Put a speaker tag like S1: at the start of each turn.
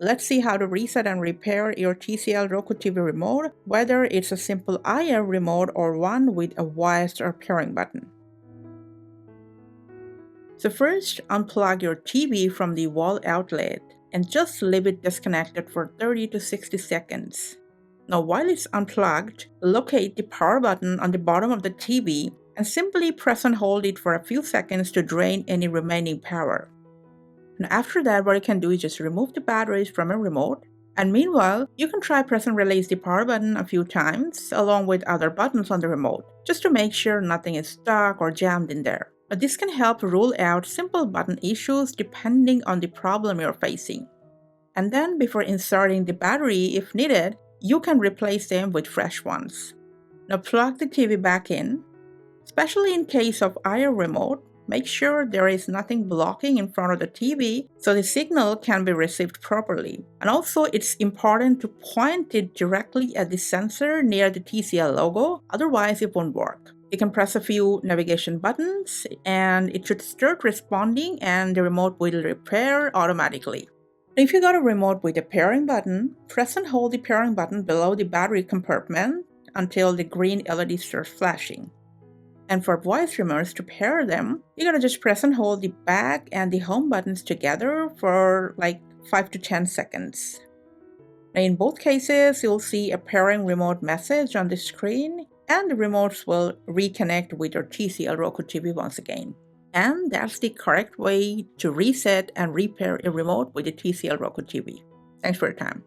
S1: Let's see how to reset and repair your TCL Roku TV remote, whether it's a simple IR remote or one with a voice or pairing button. So first, unplug your TV from the wall outlet and just leave it disconnected for 30 to 60 seconds. Now while it's unplugged, locate the power button on the bottom of the TV and simply press and hold it for a few seconds to drain any remaining power. And after that, what you can do is just remove the batteries from a remote. And meanwhile, you can try press and release the power button a few times along with other buttons on the remote, just to make sure nothing is stuck or jammed in there. But this can help rule out simple button issues depending on the problem you're facing. And then before inserting the battery, if needed, you can replace them with fresh ones. Now plug the TV back in. Especially in case of IR remote, make sure there is nothing blocking in front of the TV so the signal can be received properly. And also it's important to point it directly at the sensor near the TCL logo, otherwise it won't work. You can press a few navigation buttons and it should start responding and the remote will repair automatically. If you got a remote with a pairing button, press and hold the pairing button below the battery compartment until the green LED starts flashing. And for voice remotes, to pair them, you gotta just press and hold the back and the home buttons together for like 5 to 10 seconds. Now in both cases, you'll see a pairing remote message on the screen and the remotes will reconnect with your TCL Roku TV once again. And that's the correct way to reset and repair a remote with the TCL Roku TV. Thanks for your time.